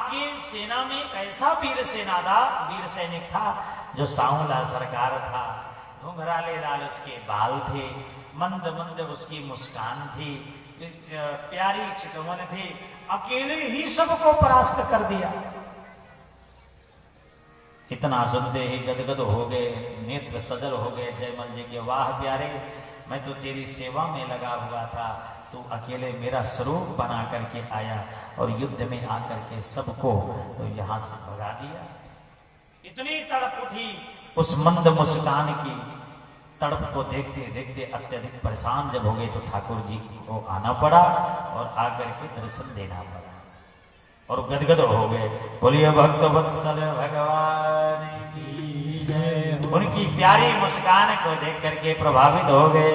आपकी सेना में ऐसा वीर सैनिक था जो सांवला सरकार था, घुंघराले लाल उसके बाल थे, मंद मंद उसकी मुस्कान थी, प्यारी चितवन थी, अकेले ही सबको परास्त कर दिया। इतना सुनते ही गदगद हो गए, नेत्र सजल हो गए जयमल जी के। वाह प्यारे, मैं तो तेरी सेवा में लगा हुआ था, तू अकेले मेरा स्वरूप बना करके आया और युद्ध में आकर के सबको तो यहां से भगा दिया। इतनी तड़प उठी उस मंद मुस्कान की। तड़प को देखते देखते अत्यधिक परेशान जब हो गए तो ठाकुर जी को आना पड़ा और आकर के दर्शन देना पड़ा और गदगद हो गए। बोलिए भक्त वत्सल भगवान की जय। उनकी प्यारी मुस्कान को देख करके प्रभावित हो गए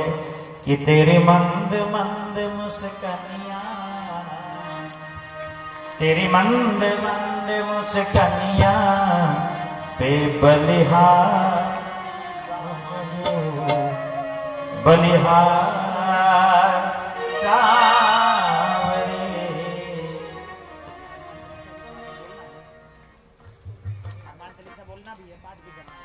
कि तेरी मंद मंद मुस्कानिया, तेरी मंद मंद मुस्कानिया पे बलिहार बलिहार सावरे। हनुमान चालीसा बोलना भी है, पाठ भी करना है।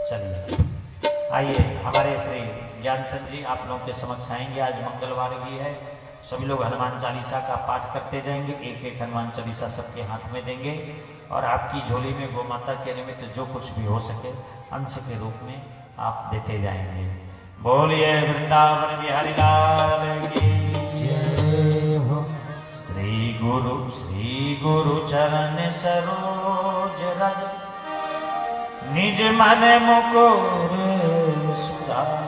चलिए आइए, हमारे श्री ज्ञानचंद जी आप लोगों के समक्ष आएंगे। आज मंगलवार भी है, सभी लोग हनुमान चालीसा का पाठ करते जाएंगे। एक एक हनुमान चालीसा सबके हाथ में देंगे और आपकी झोली में गौ माता के निमित्त जो कुछ भी हो सके अंश के रूप में आप देते जाएंगे। बोलिए वृंदावन बिहारी लाल की जय हो। श्री गुरु चरण सरोज रज, निज मन मुकुर सुधार,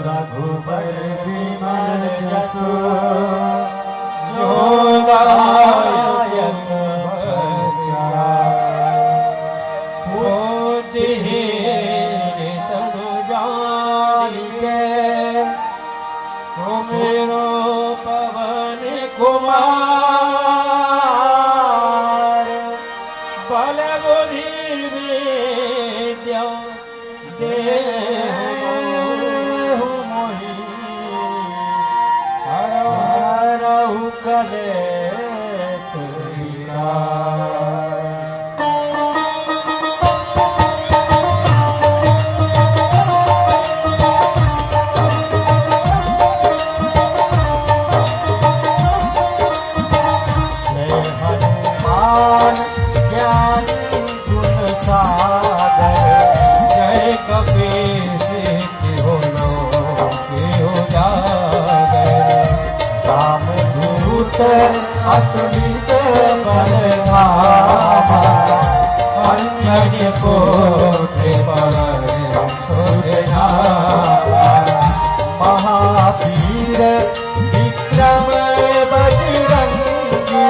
रघुबर विमल जसु, जो दायक बुद्धिहीन तनु जानिके, सुमिरो पवन कुमार, बल बुद्धि विद्या देहु मोहि, हरहु कलेश विकार। अतुलित बलधामा, अन्य कोटि बल सुरनामा, महावीर विक्रम बजरंगी,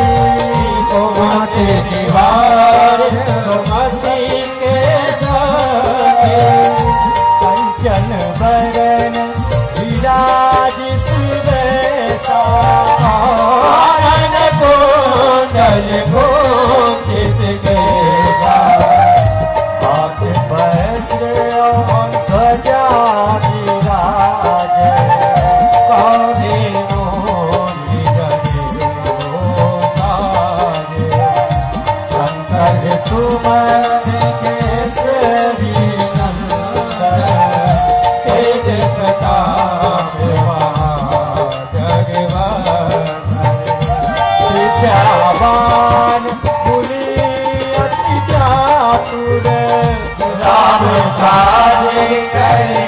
कुमति निवार सुमति के संगे, कंचन बरन विराज सुबेसा, जल को किस के हाथ वज्र ध्वजा विराज, कांधे मोहि जने साजे, शंकर सुमन केसरी नंदन, तेज प्रताप विद्यावान पुनि अति चातुर, राम काज करे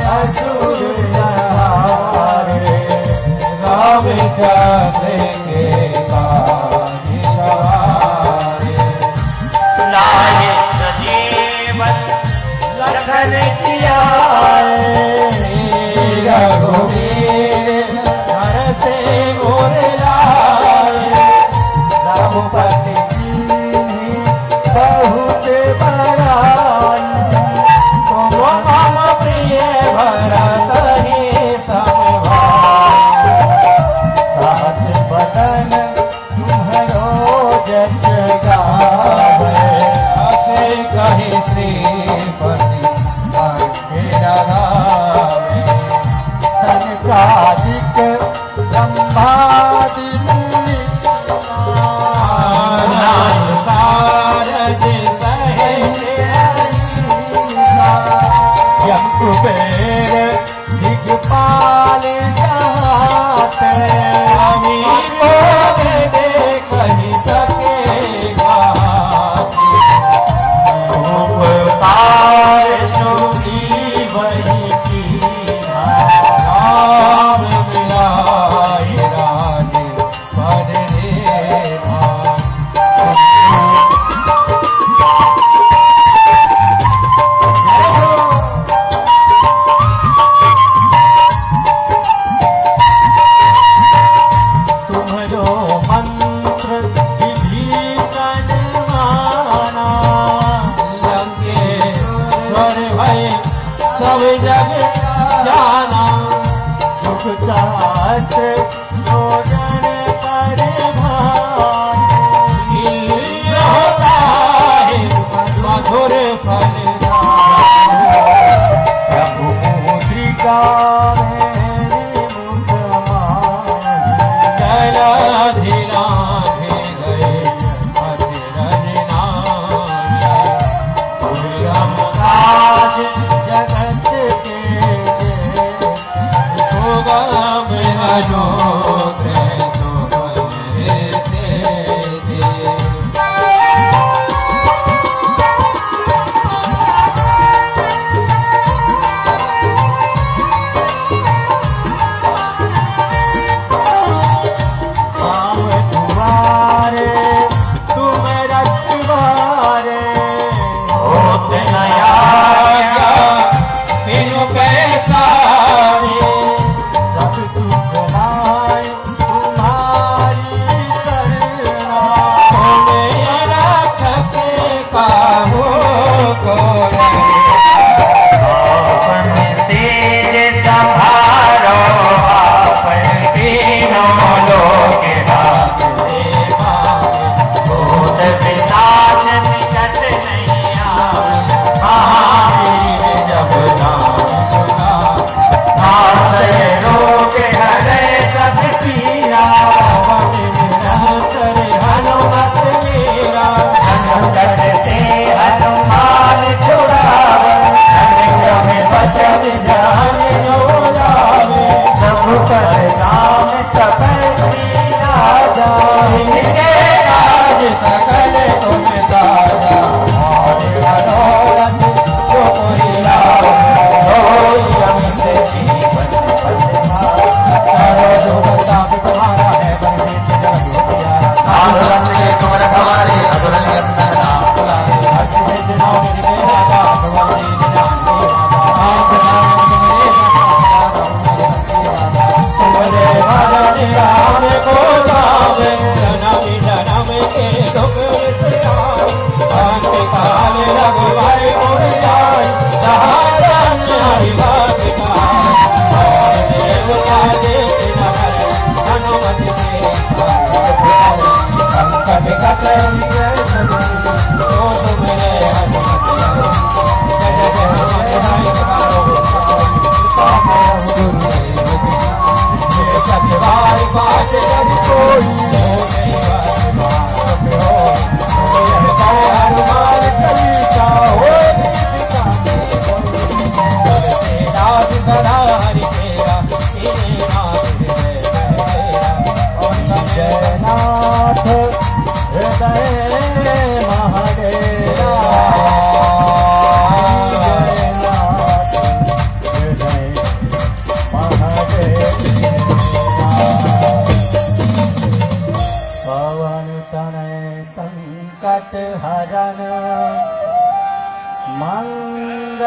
असुर संहारे, रामचंद्र के काज सवारे। लाए सजीवन लखन जियाए, रघुवीर हर से मोर लाए। रघुपति कीन्ही बहुत बड़ाई, तुम मम प्रिय भरत ही सम भाई। सास बदन तुम्हरो जस गावे, असे कहे श्रीपति मेरा गावे। सनकादिक ब्रह्मादि मुनि सारद सहेत अहिंसा, यम कुबेर दिग्पाल जाते, अमी भोग देख नहीं सकेगा। उपकार सुखी वही कीना, राम मिलाए राज पर रेखा। तुम्हारो मंत्र विभीषण माना, लंकेश्वर भय सब जग जाना। सुख चाहत योजन पर भाई, होता है मधुर फल प्रभु मुद्रिका मेरे मुख माही। जलधिराधे गए अचरज नामी, दुर्गम काज जगत के सुगम अनुग्रह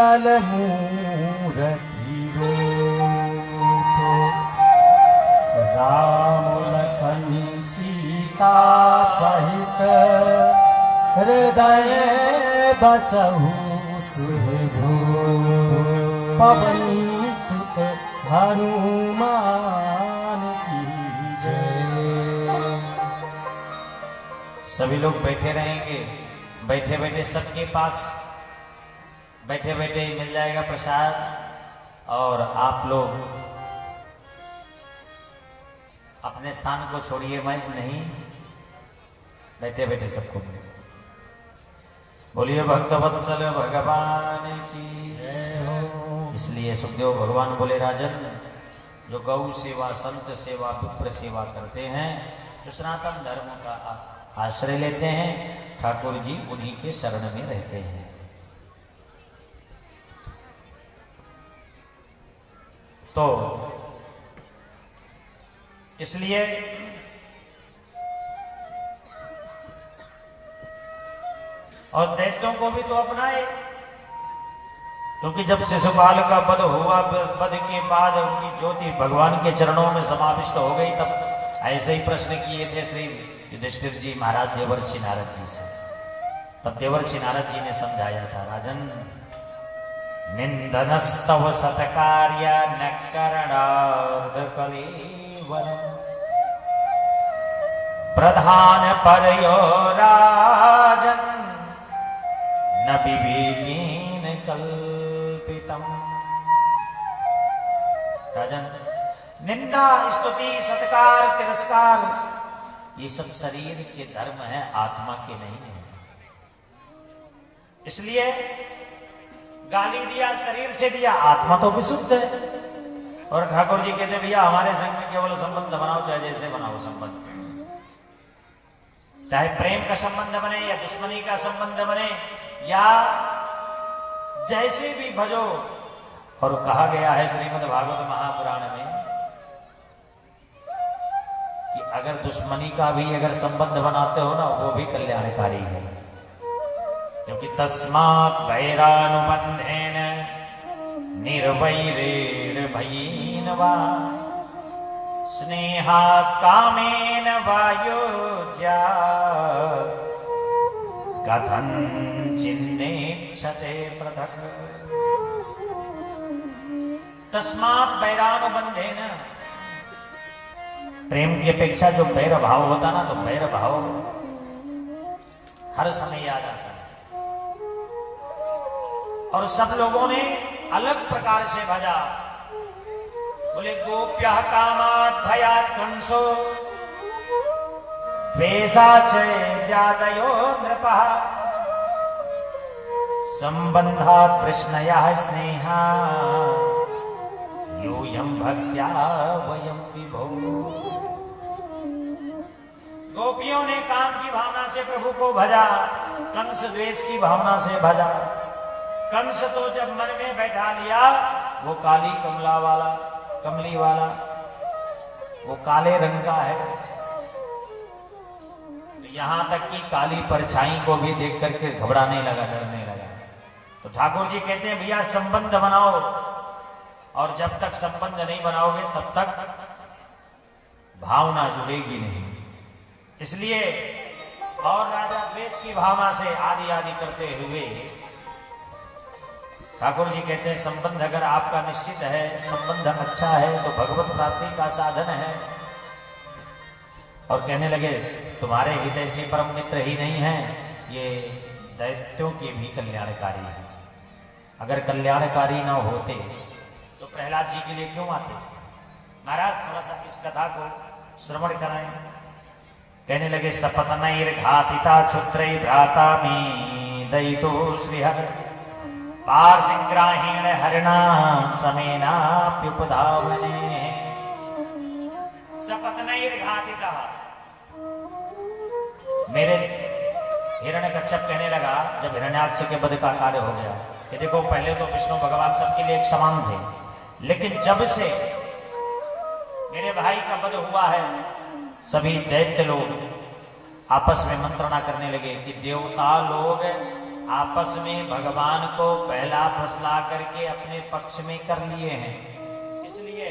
विकल मूरति रूप राम लखन सीता सहित हृदय बसहु सुरभूप पवन सुत हनुमान की जय। सभी लोग बैठे रहेंगे, बैठे बैठे सबके पास बैठे बैठे ही मिल जाएगा प्रसाद। और आप लोग अपने स्थान को छोड़िए, मैं नहीं, बैठे बैठे सबको मिले। बोलिए भक्त वत्सल भगवान की जय हो। इसलिए सुखदेव भगवान बोले, राजन, जो गौ सेवा, संत सेवा, विप्र सेवा करते हैं, जो सनातन धर्म का आश्रय लेते हैं, ठाकुर जी उन्हीं के शरण में रहते हैं। तो इसलिए और दैत्यों को भी तो अपनाए, क्योंकि जब शिशुपाल का वध हुआ, वध के बाद उनकी ज्योति भगवान के चरणों में समाविष्ट हो गई, तब ऐसे ही प्रश्न किए थे श्री युधिष्ठिर जी महाराज देवर्षि नारद जी से। तब देवर्षि नारद जी ने समझाया था, राजन, निंदनस्तव सत्कार्य न करणार्थ कलेवरम् प्रधान परयो राजन न विवेकेन कल्पितम्। राजन, निंदा, स्तुति, सत्कार, तिरस्कार, ये सब शरीर के धर्म है, आत्मा के नहीं है। इसलिए गाली दिया, शरीर से दिया, आत्मा तो विशुद्ध है। और ठाकुर जी कहते, भैया हमारे संग में केवल संबंध बनाओ, चाहे जैसे बनाओ संबंध, चाहे प्रेम का संबंध बने या दुश्मनी का संबंध बने या जैसे भी भजो। और कहा गया है श्रीमद् भागवत महापुराण में कि अगर दुश्मनी का भी अगर संबंध बनाते हो ना, वो भी कल्याणकारी है। क्योंकि तस्मात् वैरानुबंधेन निर्वैरेण भयेन वा स्नेहात् कामेन वायोज्या कथञ्चिन्नेक्षते पृथक्। तस्मात् वैरानुबंधेन, प्रेम की अपेक्षा जो वैर भाव होता ना, तो वैर भाव हर समय याद आता है। और सब लोगों ने अलग प्रकार से भजा। बोले, गोप्यः कामात् भयात् कंसो द्वेषाच्चैद्यादयो नृपः संबंधात् प्रश्नयः स्नेहा यूयं भक्त्या वयं विभो। गोपियों ने काम की भावना से प्रभु को भजा, कंस द्वेष की भावना से भजा। कंस तो जब मन में बैठा लिया, वो काली कमला वाला, कमली वाला, वो काले रंग का है, तो यहां तक कि काली परछाई को भी देख करके घबराने लगा, डरने लगा। तो ठाकुर जी कहते हैं, भैया संबंध बनाओ, और जब तक संबंध नहीं बनाओगे तब तक भावना जुड़ेगी नहीं। इसलिए और राजा द्वेष की भावना से आदि आदि करते हुए ठाकुर जी कहते हैं, संबंध अगर आपका निश्चित है, संबंध अच्छा है, तो भगवत प्राप्ति का साधन है। और कहने लगे, तुम्हारे हित से परम मित्र ही नहीं है, ये दैत्यों के भी कल्याणकारी है। अगर कल्याणकारी न होते तो प्रहलाद जी के लिए क्यों आते? महाराज थोड़ा सा इस कथा को श्रवण कराएं। कहने लगे, सपत्नैर्घातिता क्षुत्रै भ्राता मे दयितो श्रीहर पार्सिंग्राहीण हरिणा समेनाप्युपधावने। सपत्नैर्घातिता, मेरे हिरण्यकश्यप कहने लगा, जब हिरण्याक्ष के वध का कार्य हो गया, कि देखो पहले तो विष्णु भगवान सबके लिए एक समान थे, लेकिन जब से मेरे भाई का वध हुआ है, सभी दैत्य लोग आपस में मंत्रणा करने लगे कि देवता लोग आपस में भगवान को पहला फसला करके अपने पक्ष में कर लिए हैं। इसलिए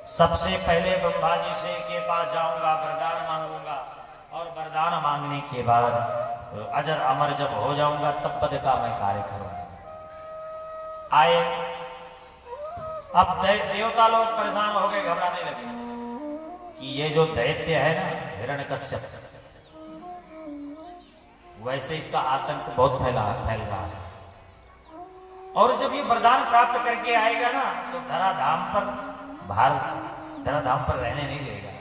सबसे पहले ब्रह्मा जी से के पास जाऊंगा, वरदान मांगूंगा, और वरदान मांगने के बाद अजर अमर जब हो जाऊंगा तब पद का मैं कार्य करूंगा। आए, अब देवता लोग परेशान हो गए, घबराने लगे कि ये जो दैत्य है ना हिरण्यकश्यप, वैसे इसका आतंक बहुत फैल रहा है, और जब ये वरदान प्राप्त करके आएगा ना तो धराधाम पर रहने नहीं देगा।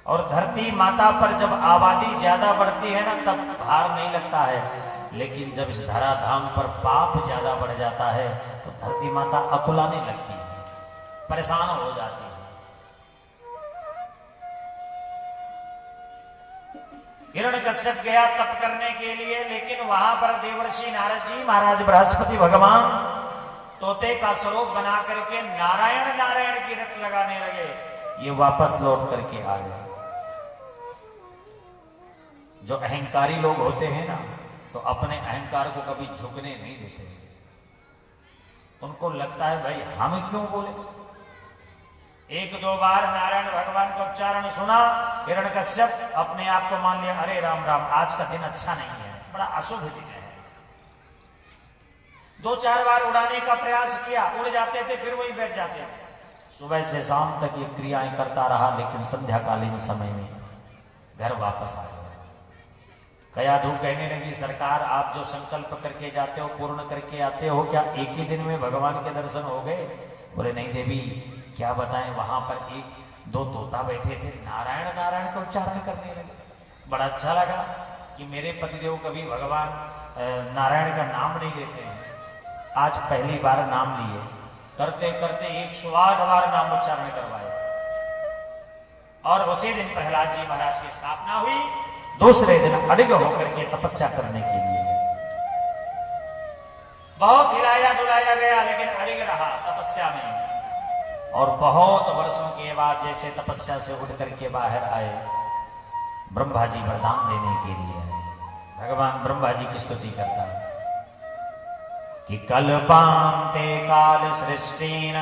और धरती माता पर जब आबादी ज्यादा बढ़ती है ना तब भार नहीं लगता है, लेकिन जब इस धराधाम पर पाप ज्यादा बढ़ जाता है तो धरती माता अकुलाने लगती है, परेशान हो जाती है। हिरण्यकश्यप गया तप करने के लिए, लेकिन वहां पर देवर्षि नारद जी, महाराज बृहस्पति भगवान तोते का स्वरूप बना करके नारायण नारायण की रट लगाने लगे। ये वापस लौट करके आ गए। जो अहंकारी लोग होते हैं ना तो अपने अहंकार को कभी झुकने नहीं देते। उनको लगता है भाई हम क्यों बोले। एक दो बार नारायण भगवान का उच्चारण सुना, हिरण्यकश्यप अपने आप को मान लिया, अरे राम राम आज का दिन अच्छा नहीं है, बड़ा अशुभ दिन है। दो चार बार उड़ाने का प्रयास किया, उड़ जाते थे, फिर वही बैठ जाते थे। सुबह से शाम तक ये क्रियाएं करता रहा, लेकिन संध्याकालीन समय में घर वापस आ गया। कयाधु कहने लगी, सरकार आप जो संकल्प करके जाते हो पूर्ण करके आते हो, क्या एक ही दिन में भगवान के दर्शन हो गए? बोले नहीं देवी, क्या बताएं, वहां पर एक दो तोता बैठे थे, नारायण नारायण का उच्चारण करने लगे। बड़ा अच्छा लगा कि मेरे पतिदेव कभी भगवान नारायण का नाम नहीं लेते हैं, आज पहली बार नाम लिए। करते करते 108 बार नाम उच्चारण करवाए, और उसी दिन प्रहलाद जी महाराज की स्थापना हुई। दूसरे दिन अडिग होकर के तपस्या करने के लिए बहुत हिलाया डुलाया गया, लेकिन अडिग रहा तपस्या में। और बहुत वर्षों के बाद जैसे तपस्या से उठ करके बाहर आए, ब्रह्मा जी वरदान देने के लिए। भगवान ब्रह्मा जी की स्तुति करता है कि कल्पान्ते काल सृष्टिन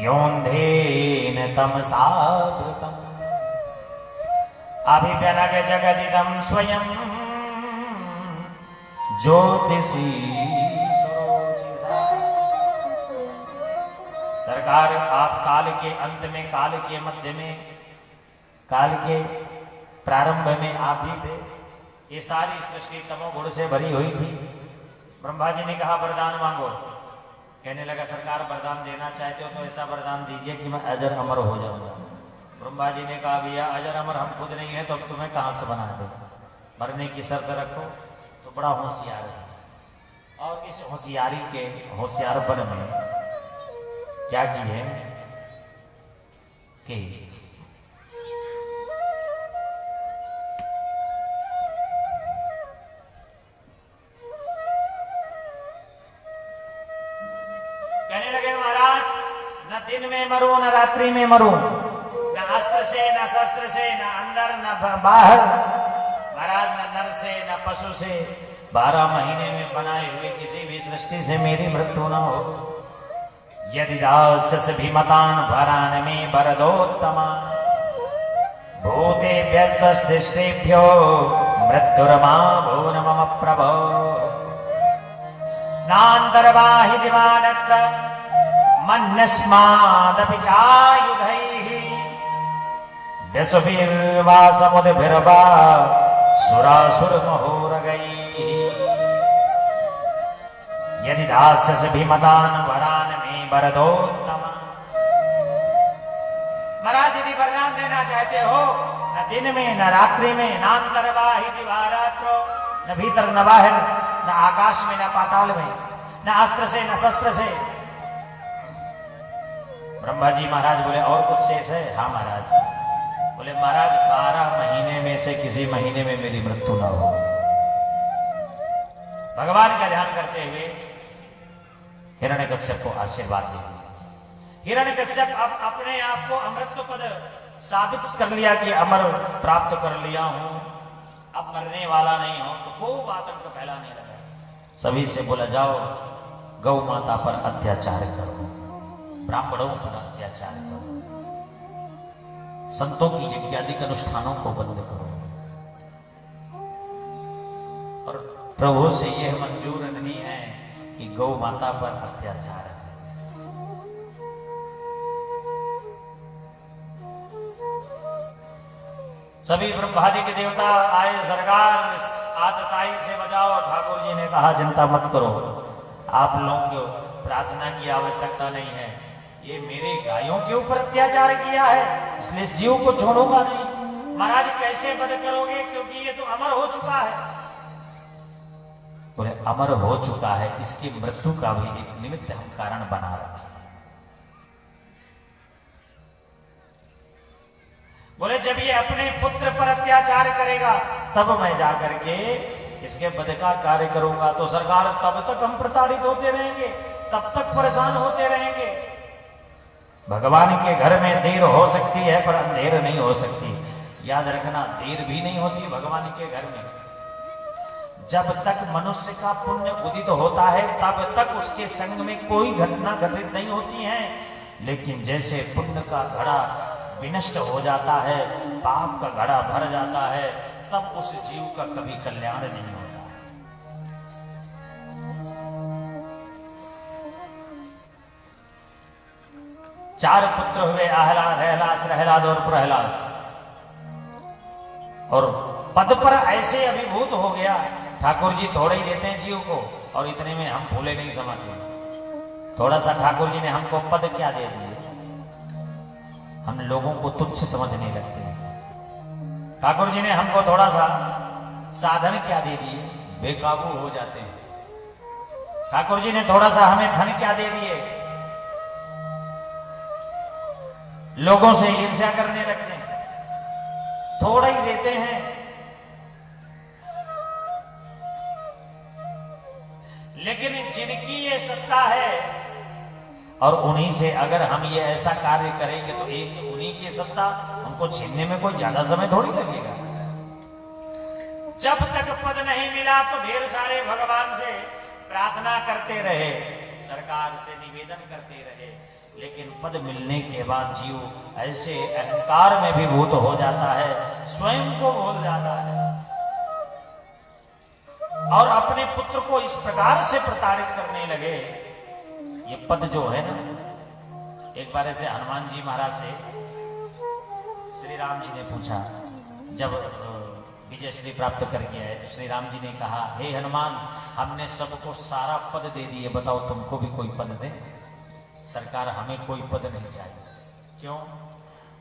योन्धेन तमसावृतम् अभिव्यनग जगदिदं स्वयं ज्योतिषी सरोजिषा। सरकार आप काल के अंत में, काल के मध्य में, काल के प्रारंभ में आप भी थे। ये सारी सृष्टि तमोगुण से भरी हुई थी। ब्रह्मा जी ने कहा वरदान मांगो। कहने लगा सरकार वरदान देना चाहते हो तो ऐसा वरदान दीजिए कि मैं अजर अमर हो जाऊंगा। ब्रह्मा जी ने कहा भैया अजर अमर हम खुद नहीं है तो अब तुम्हें कहां से बना दो, मरने की शर्त रखो। तो बड़ा होशियार है, और इस होशियारी के होशियारपन में क्या किए कि कहने लगे महाराज न दिन में मरूं न रात्रि में मरूं, न अस्त्र से न शस्त्र से, न अंदर न बाहर, महाराज न नर से न पशु से, 12 महीने में बनाए हुए किसी भी सृष्टि से मेरी मृत्यु न हो। यदि दास भीमतान भरान में वरदोत्तमा भूते व्यस्तेभ्यो मृत्युरमा भून मम प्रभो नान्तर्वाहि दिवानत्त मन्यस्मादपि चायुधैः व्यसुभिर्वा समुद्भिर्वा सुरासुरमहोरगैः यदि दास्यसि भीमतान वरान में वरदोत्तमा। महाराज यदि वरदान देना चाहते हो, न दिन में न रात्रि में, नान्तर्वाहि दिवारात्रो, न भीतर न बाहर, न आकाश में न पाताल में, न अस्त्र से न शस्त्र से। ब्रह्मा जी महाराज बोले और कुछ शेष है? हाँ महाराज। बोले महाराज 12 महीने में से किसी महीने में मेरी मृत्यु ना हो। भगवान का ध्यान करते हुए हिरण्यकश्यप को आशीर्वाद दे दिया। हिरण्यकश्यप अब अपने आप को अमृत पद साबित कर लिया कि अमर प्राप्त कर लिया हूं। अब मरने वाला नहीं हो तो खूब आतंक फैलाने लगा। सभी से बोला जाओ गौ माता पर अत्याचार करो, ब्राह्मणों पर अत्याचार करो, संतों की यज्ञादिक अनुष्ठानों को बंद करो। और प्रभु से यह मंजूर नहीं है कि गौ माता पर अत्याचार है। सभी ब्रह्मादि के देवता आए, सरकार इस आतताई से बचाओ। ठाकुर जी ने कहा चिंता मत करो, आप लोगों को प्रार्थना की आवश्यकता नहीं है, ये मेरे गायों के ऊपर अत्याचार किया है इसलिए इस जीव को छोड़ूंगा नहीं। महाराज कैसे वध करोगे, क्योंकि ये तो अमर हो चुका है। बोले अमर हो चुका है, इसकी मृत्यु का भी एक निमित्त हम कारण बना रखे। बोले जब ये अपने पुत्र पर अत्याचार करेगा तब मैं जाकर के इसके वध का कार्य करूंगा। तो सरकार तब तक हम प्रताड़ित होते रहेंगे, तब तक परेशान होते रहेंगे। भगवान के घर में देर हो सकती है पर अंधेर नहीं हो सकती। याद रखना, देर भी नहीं होती भगवान के घर में। जब तक मनुष्य का पुण्य उदित होता है तब तक उसके संग में कोई घटना घटित नहीं होती है। लेकिन जैसे पुण्य का घड़ा विनष्ट हो जाता है, पाप का घड़ा भर जाता है, तब उस जीव का कभी कल्याण नहीं होता। चार पुत्र हुए, आह्लाद, रहलास, रहलाद और प्रहलाद। और पद पर ऐसे अभिभूत हो गया, ठाकुर जी थोड़े ही देते हैं जीव को और इतने में हम भूले नहीं समझते। थोड़ा सा ठाकुर जी ने हमको पद क्या दे दिए, हम लोगों को तुच्छ समझने लगते हैं। ठाकुर जी ने हमको थोड़ा सा साधन क्या दे दिए, बेकाबू हो जाते हैं। ठाकुर जी ने थोड़ा सा हमें धन क्या दे दिए, लोगों से ईर्ष्या करने लगते हैं। थोड़ा ही देते हैं, लेकिन जिनकी ये सत्ता है और उन्हीं से अगर हम ये ऐसा कार्य करेंगे तो एक उन्हीं की सत्ता, उनको छीनने में कोई ज्यादा समय थोड़ी लगेगा। जब तक पद नहीं मिला तो ढेर सारे भगवान से प्रार्थना करते रहे, सरकार से निवेदन करते रहे, लेकिन पद मिलने के बाद जीव ऐसे अहंकार में विभूत हो जाता है, स्वयं को भूल जाता है और अपने पुत्र को इस प्रकार से प्रताड़ित करने लगे। ये पद जो है ना, एक बार ऐसे हनुमान जी महाराज से श्री राम जी ने पूछा, जब विजय श्री प्राप्त करके आए तो श्री राम जी ने कहा, हे हनुमान, हमने सबको सारा पद दे दिए, बताओ तुमको भी कोई पद दे। सरकार हमें कोई पद नहीं चाहिए। क्यों?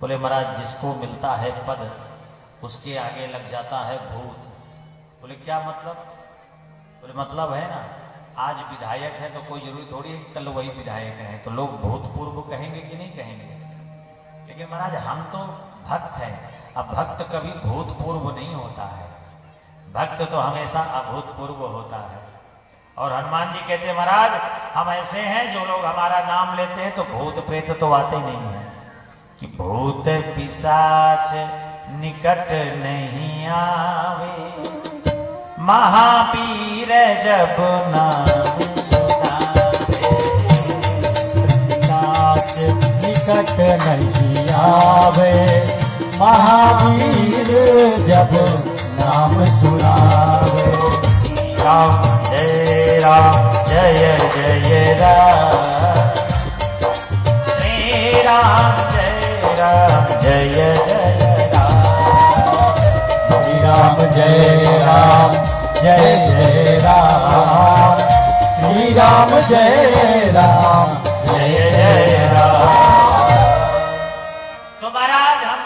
बोले महाराज जिसको मिलता है पद उसके आगे लग जाता है भूत। बोले क्या मतलब? बोले मतलब है ना, आज विधायक है तो कोई जरूरी थोड़ी है कि कल वही विधायक है, तो लोग भूतपूर्व कहेंगे कि नहीं कहेंगे। लेकिन महाराज हम तो भक्त हैं, अब भक्त कभी भूतपूर्व नहीं होता है, भक्त तो हमेशा अभूतपूर्व होता है। और हनुमान जी कहते महाराज हम ऐसे हैं जो लोग हमारा नाम लेते हैं तो भूत प्रेत तो आते नहीं है, कि भूत पिशाच निकट नहीं आवे, महावीर जब नाम सुनावे, पिशाच निकट नहीं आवे, महावीर जब नाम सुनावे। राम जय जय राम, श्री राम जय जय राम, श्री राम जय राम जय जय राम, श्री राम जय राम जय जय राम। तो महाराज हम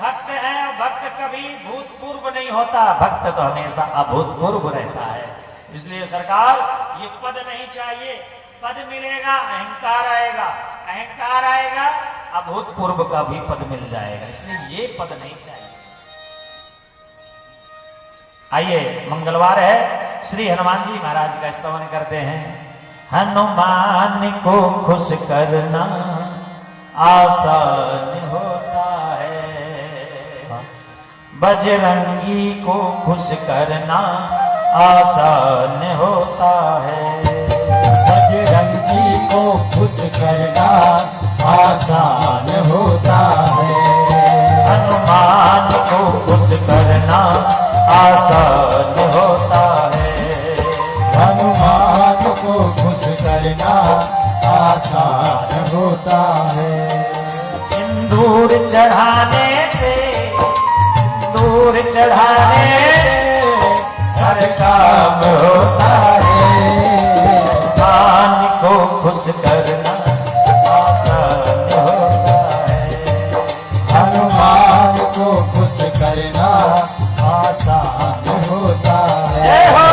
भक्त हैं, भक्त कभी भूतपूर्व नहीं होता, भक्त तो हमेशा अभूतपूर्व रहता है। इसलिए सरकार ये पद नहीं चाहिए, पद मिलेगा अहंकार आएगा, अहंकार आएगा अभूतपूर्व का भी पद मिल जाएगा, इसलिए ये पद नहीं चाहिए। आइए मंगलवार है, श्री हनुमान जी महाराज का स्तवन करते हैं। हनुमान को खुश करना आसान होता है, बजरंगी को खुश करना आसान होता है। बजरंगी को खुश करना आसान होता है। हनुमान को खुश करना आसान होता है। हनुमान को खुश करना आसान होता है। सिंदूर चढ़ाने से, सिंदूर चढ़ाने हर काम होता है। हनुमान को खुश करना आसान होता है। हनुमान को खुश करना आसान होता है। जय हो।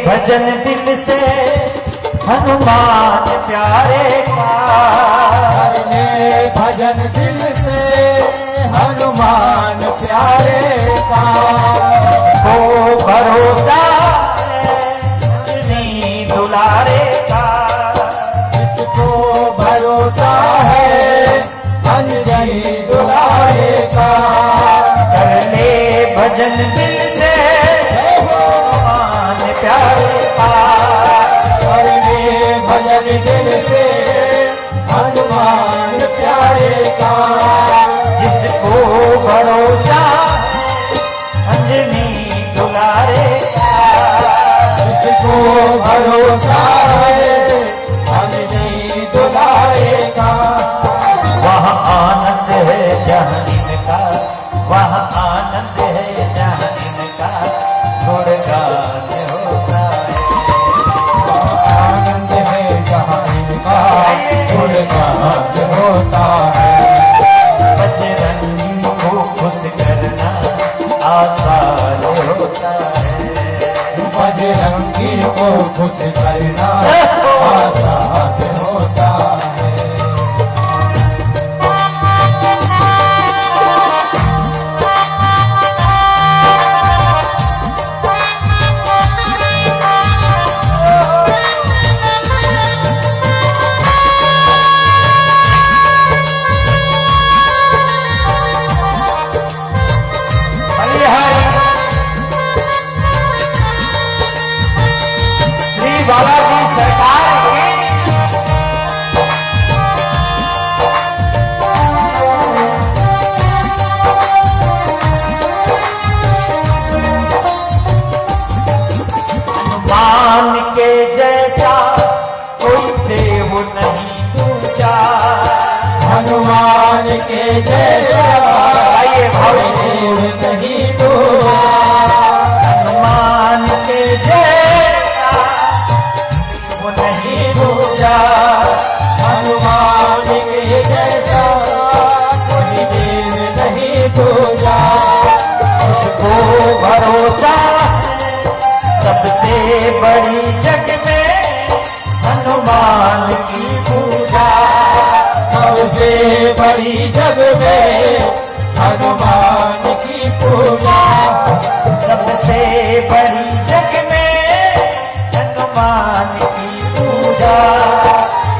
भजन दिल से हनुमान प्यारे का, कर ले भजन दिल से हनुमान प्यारे का। को भरोसा है दुलारे का, इसको भरोसा है अंजनी दुलारे का। कर ले भजन दिल से प्यारे का, कर ले भजन दिल से हनुमान प्यारे का। जिसको भरोसा अंजनी दुलारे का, जिसको भरोसा है अंजनी दुलारे का। वहाँ आनंद है जहाँ इनका, वहाँ आनंद है जहाँ इनका गुणगान होता है। आनंद है जहाँ इनका गुणगान होता है। बजरंगी को खुश करना आसान होता है। बजरंगी को खुश करना आसान होता है। बालाजी सरकार की हनुमान के जैसा कोई देव नहीं पूजा। हनुमान के जैसा आइए भाव देव नहीं दूजा। हनुमान के जैसा वो नहीं पूजा। हनुमान के जैसा कोई देव नहीं दूजा। उसको भरोसा सबसे बड़ी जग में हनुमान की पूजा। सबसे बड़ी जग में हनुमान की पूजा। सबसे बड़ी जग में हनुमान की पूजा।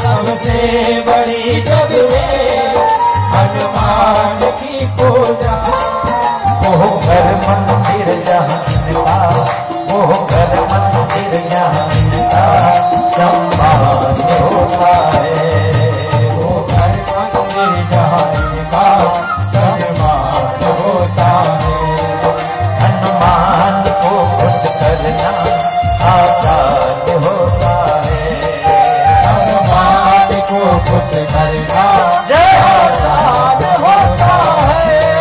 सबसे बड़ी जग में हनुमान की पूजा। वो घर मंदिर जहाँ इनका, वो घर मंदिर जहाँ इनका सम्मान होता है। वो घर मंदिर जहाँ इनका सम्मान होता है। हनुमान को खुश करना आसान होता है। हनुमान को खुश करना जय आसान होता है।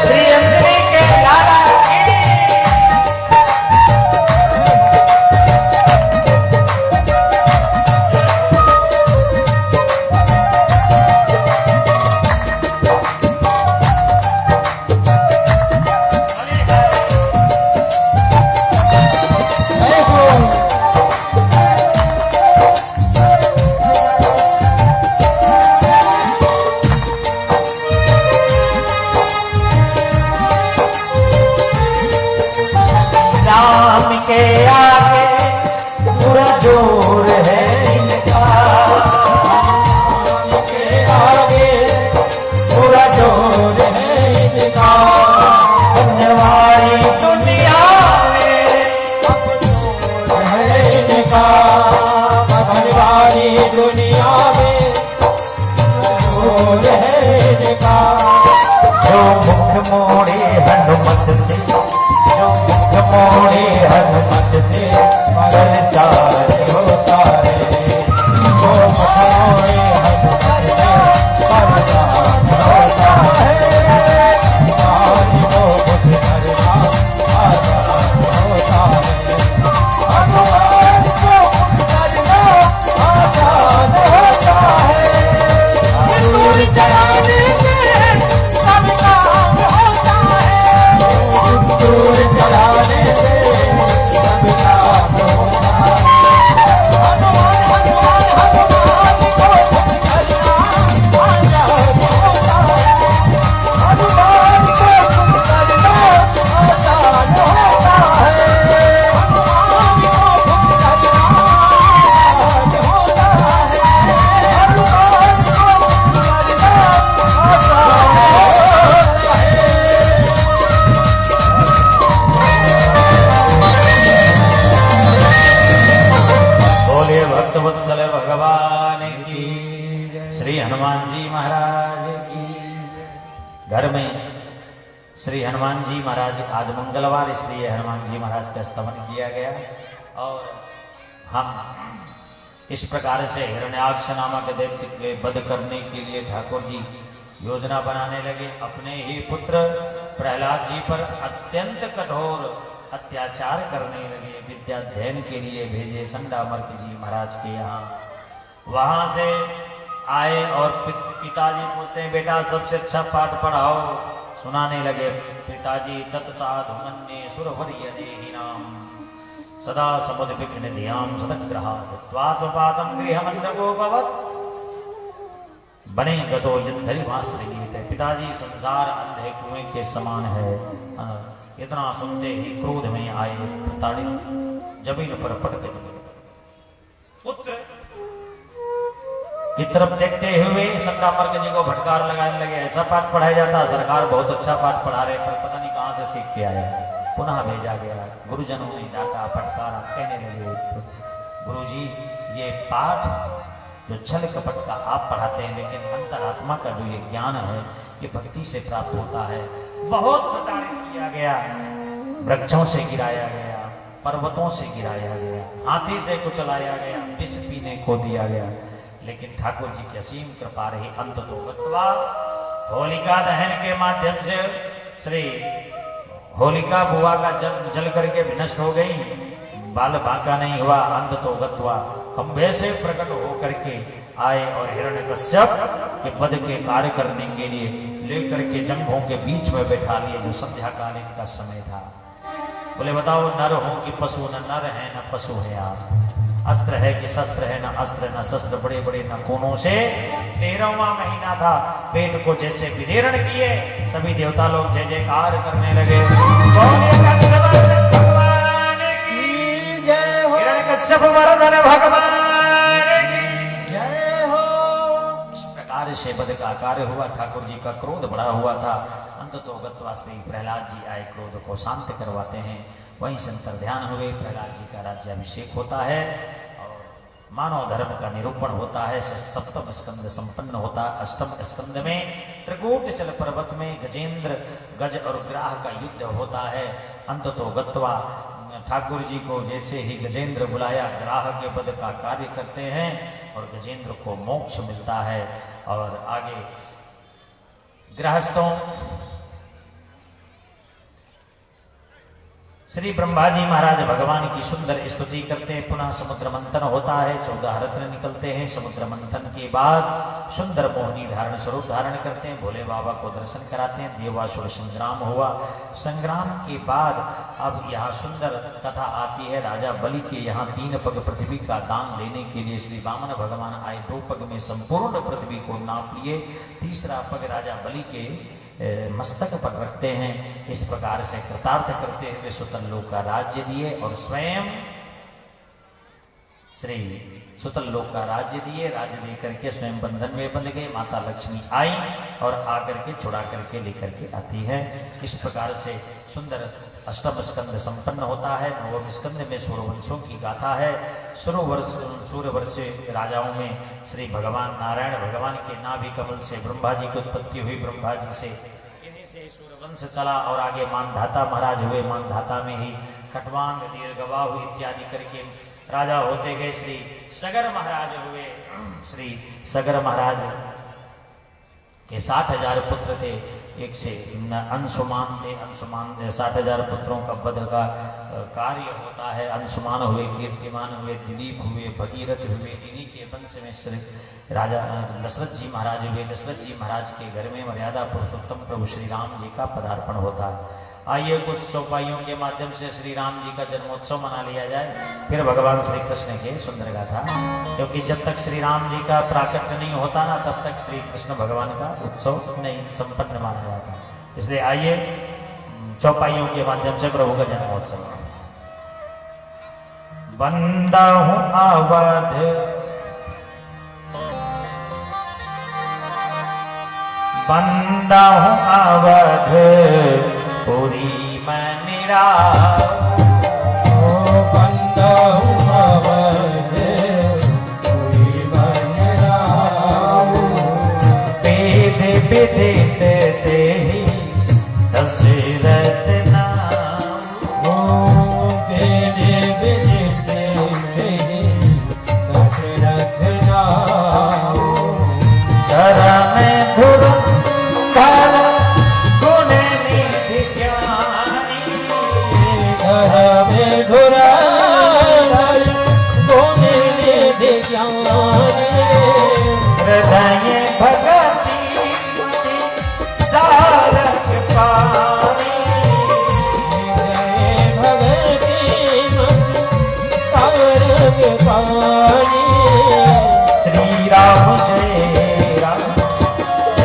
मोड़े हनुमत से, जो मुख मोड़े हनुमत से संसार होता है। जो मुख मोड़े हनुमत से संसार होता है। हरि वो मुझ करना आजाद होता है। हनुमान को मुझ करना आजाद होता है। सिंदूर जलाने से सब काम होता है। सिंदूर जलाने से सब काम होता है। हनुमान हनुमान हनुमान को मुझ करना आजाद होता है। हनुमान को मुझ करना आजाद होता है। हनुमान को मुझ करना आजाद होता है। हनुमान को मुझ करना आजाद होता है। बोलिए भक्त वत्सल भगवान की, श्री हनुमान जी महाराज की। घर में श्री हनुमान जी महाराज, आज मंगलवार इसलिए हनुमान जी महाराज का स्तवन किया गया। और हम इस प्रकार से हिरण्याक्ष नामक दैत्य के वध करने के लिए ठाकुर जी योजना बनाने लगे। अपने ही पुत्र प्रहलाद जी पर अत्यंत कठोर अत्याचार करने लगे। विद्याध्ययन के लिए भेजे संडामर्क जी महाराज के यहाँ। वहां से आए और पिताजी पूछते हैं, बेटा सबसे अच्छा पाठ पढ़ाओ। सुनाने लगे। पिताजी तत्साधु मन्ये सुरवर्य देहि नाम, सदा समुद विघ्न ध्यान सदग्रहात् त्वात्मपादं गृहमन्नगोपवत् बने गतो यन्धरिमाश्रयेत। पिताजी संसार अंधे कुएं के समान है। इतना सुनते ही क्रोध में आए, प्रताड़ित जमीन पर पटक दिए। पुत्र की तरफ देखते हुए संडामर्क जी को फटकार लगाने लगे। ऐसा पाठ पढ़ाया जाता, सरकार बहुत अच्छा पाठ पढ़ा रहे, पर पता नहीं कहां से सीख के आया। पुनः भेजा गया। गुरुजनों ने डांटा, फटकारा, कहने लगे, गुरुजी ये पाठ जो छल कपट का आप पढ़ाते हैं, लेकिन अंतरात्मा का जो ये ज्ञान है ये भक्ति से प्राप्त होता है। बहुत प्रताड़ित किया गया। वृक्षों से गिराया गया, पर्वतों से गिराया गया, हाथी से कुचलाया गया, विष पीने को दिया गया। लेकिन ठाकुर जी की असीम कृपा रही। अंत तो गत्वा होलिका दहन के माध्यम से श्री होलिका बुआ का जल करके विनष्ट हो गई। बाल बांका नहीं हुआ। अंत तो गत्वा खंभे से प्रकट होकर के आए और हिरण्यकश्यप के वध के कार्य करने के लिए लेकर के जंघों के बीच में बैठा लिए, जो संध्या कालीन का समय था। बोले बताओ, नर हो कि पशु? न नर है न पशु है आप। अस्त्र है कि शस्त्र है? न अस्त्र न शस्त्र, बड़े बड़े नखूनों से 13वां महीना था। पेट को जैसे विदीर्ण किए, सभी देवता लोग जय जयकार करने लगे। हिरण्यकश्यप मर्दन भगवान की जय हो। इस प्रकार से वध का कार्य हुआ। ठाकुर जी का क्रोध बढ़ा हुआ था। अंत तो गत्वा श्री प्रहलाद जी आए, क्रोध को शांत करवाते हैं। वहीं संतर ध्यान हुए। प्रहलाद जी का राज्याभिषेक होता है और मानव धर्म का निरूपण होता है। सप्तम स्कंद संपन्न होता है। अष्टम स्कंद में त्रिकूट चल पर्वत में गजेंद्र गज और ग्राह का युद्ध होता है। अंत तो गत्वा ठाकुर जी को जैसे ही गजेंद्र बुलाया, ग्राह के वध का कार्य करते हैं और गजेंद्र को मोक्ष मिलता है। और आगे गृहस्थों श्री ब्रह्मा जी महाराज भगवान की सुंदर स्तुति करते हैं। पुनः समुद्र मंथन होता है। 14 रत्न निकलते हैं। समुद्र मंथन के बाद सुंदर मोहिनी धारण स्वरूप धारण करते हैं। भोले बाबा को दर्शन कराते हैं। देवासुर संग्राम हुआ। संग्राम के बाद अब यहाँ सुंदर कथा आती है। राजा बलि के यहाँ 3 पग पृथ्वी का दान लेने के लिए श्री वामन भगवान आए। 2 पग में संपूर्ण पृथ्वी को नाप लिए। तीसरा पग राजा बलि के मस्तक पर रखते हैं। इस प्रकार से कृतार्थ करते हुए सुतल लोक का राज्य दिए और स्वयं श्री सुतल लोक का राज्य दिए। राज्य दे करके स्वयं बंधन में बंध गए। माता लक्ष्मी आई और आकर के छुड़ा करके लेकर के आती है। इस प्रकार से सुंदर अष्टम स्कंद संपन्न होता है। नवम स्कंद में सूर्यवंशों की गाथा है। सूर्यवंश राजाओं में श्री भगवान नारायण भगवान के नाभि कमल से ब्रह्मा जी की उत्पत्ति हुई। ब्रह्मा जी से इन्हीं से ही सूर्यवंश चला और आगे मानधाता महाराज हुए। मानधाता में ही खटवांग, दीर्घबाहु इत्यादि करके राजा होते गए। श्री सगर महाराज हुए। श्री सगर महाराज के 60,000 पुत्र थे। एक से अंशुमान थे। अंशुमान 60,000 पुत्रों का वध का कार्य होता है। अंशुमान हुए, कीर्तिमान हुए, दिलीप हुए, भगीरथ हुए। इन्हीं के वंश में श्री राजा दशरथ जी महाराज हुए। दशरथ जी महाराज के घर में मर्यादा पुरुषोत्तम प्रभु श्री राम जी का पदार्पण होता है। आइए कुछ चौपाइयों के माध्यम से श्री राम जी का जन्मोत्सव मना लिया जाए, फिर भगवान श्री कृष्ण के सुंदर गाथा। क्योंकि जब तक श्री राम जी का प्राकट्य नहीं होता ना, तब तक श्री कृष्ण भगवान का उत्सव नहीं संपन्न माना जाता। इसलिए आइए चौपाइयों के माध्यम से प्रभु का जन्मोत्सव। बंदा हूं अवध बंदा हूं अवध पुरी में निराऊं। बंदा हूँ अवध पुरी में निराऊं। वेद विदित तेहि दशरथ नाम। वेद विदित तेहि दशरथ नाम। धर्म धुरंधर गुण निधि ज्ञानी। धर्म धुरंधर गुण निधि ज्ञानी। हृदय भगति सारक पानी। हृदय भगति सारक पानी। श्री राम जय राम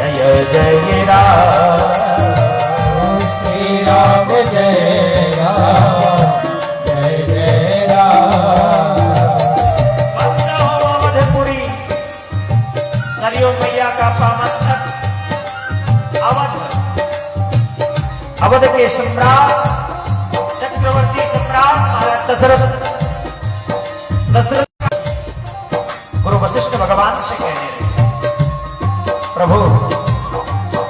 जय जय राम। श्री राम जय राम जय जय राम। वंदे हो अवधपुरी, सरयू मैया का पावन तट अवध। अवध के सम्राट चक्रवर्ती सम्राट महाराज दशरथ गुरु वशिष्ठ भगवान से कहने लगे, प्रभु